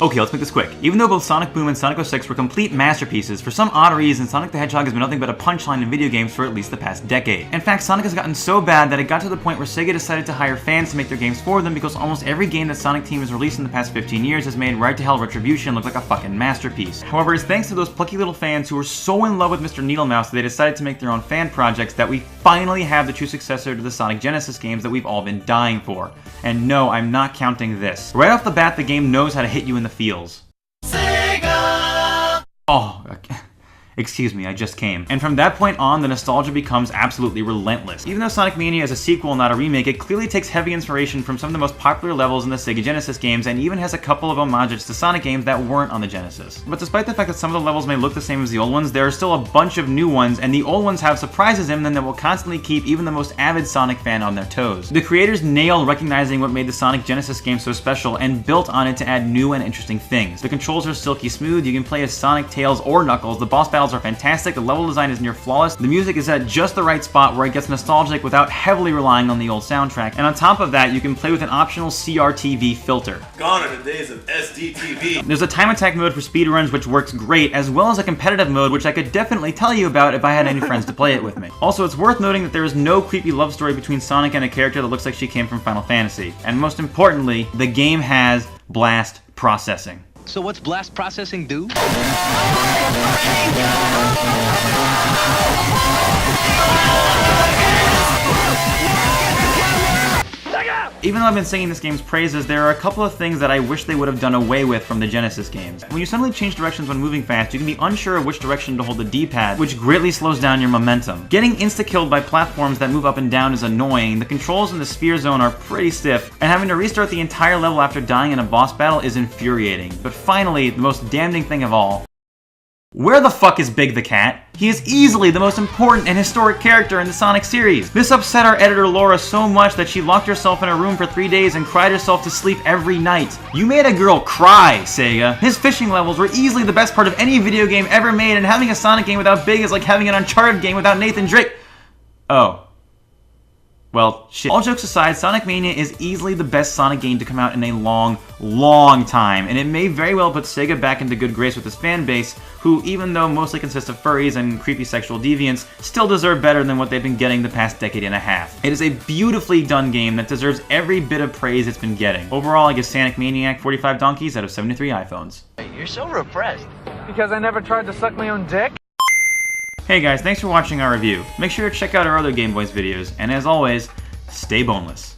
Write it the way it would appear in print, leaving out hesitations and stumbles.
Okay, let's make this quick. Even though both Sonic Boom and Sonic 06 were complete masterpieces, for some odd reason, Sonic the Hedgehog has been nothing but a punchline in video games for at least the past decade. In fact, Sonic has gotten so bad that it got to the point where Sega decided to hire fans to make their games for them because almost every game that Sonic Team has released in the past 15 years has made Right to Hell Retribution look like a fucking masterpiece. However, it's thanks to those plucky little fans who were so in love with Mr. Needlemouse that they decided to make their own fan projects that we finally have the true successor to the Sonic Genesis games that we've all been dying for. And no, I'm not counting this. Right off the bat, the game knows how to hit you in the feels. Oh, okay. Excuse me, I just came. And from that point on, the nostalgia becomes absolutely relentless. Even though Sonic Mania is a sequel, not a remake, it clearly takes heavy inspiration from some of the most popular levels in the Sega Genesis games, and even has a couple of homages to Sonic games that weren't on the Genesis. But despite the fact that some of the levels may look the same as the old ones, there are still a bunch of new ones, and the old ones have surprises in them that will constantly keep even the most avid Sonic fan on their toes. The creators nailed recognizing what made the Sonic Genesis game so special, and built on it to add new and interesting things. The controls are silky smooth, you can play as Sonic, Tails, or Knuckles, the boss battles are fantastic, the level design is near flawless, the music is at just the right spot where it gets nostalgic without heavily relying on the old soundtrack, and on top of that, you can play with an optional CRTV filter. Gone are the days of SDTV. There's a time attack mode for speedruns which works great, as well as a competitive mode which I could definitely tell you about if I had any friends to play it with me. Also, it's worth noting that there is no creepy love story between Sonic and a character that looks like she came from Final Fantasy. And most importantly, the game has blast processing. So what's blast processing do? Even though I've been singing this game's praises, there are a couple of things that I wish they would have done away with from the Genesis games. When you suddenly change directions when moving fast, you can be unsure of which direction to hold the D-pad, which greatly slows down your momentum. Getting insta-killed by platforms that move up and down is annoying, the controls in the sphere zone are pretty stiff, and having to restart the entire level after dying in a boss battle is infuriating. But finally, the most damning thing of all, where the fuck is Big the Cat? He is easily the most important and historic character in the Sonic series. This upset our editor Laura so much that she locked herself in a room for 3 days and cried herself to sleep every night. You made a girl cry, Sega. His fishing levels were easily the best part of any video game ever made, and having a Sonic game without Big is like having an Uncharted game without Nathan Drake. Oh. Well, shit. All jokes aside, Sonic Mania is easily the best Sonic game to come out in a long, long time, and it may very well put Sega back into good grace with his fan base, who, even though mostly consists of furries and creepy sexual deviants, still deserve better than what they've been getting the past decade and a half. It is a beautifully done game that deserves every bit of praise it's been getting. Overall, I give Sonic Maniac 45 donkeys out of 73 iPhones. You're so repressed. Because I never tried to suck my own dick? Hey guys, thanks for watching our review. Make sure to check out our other Game Boys videos, and as always, stay boneless.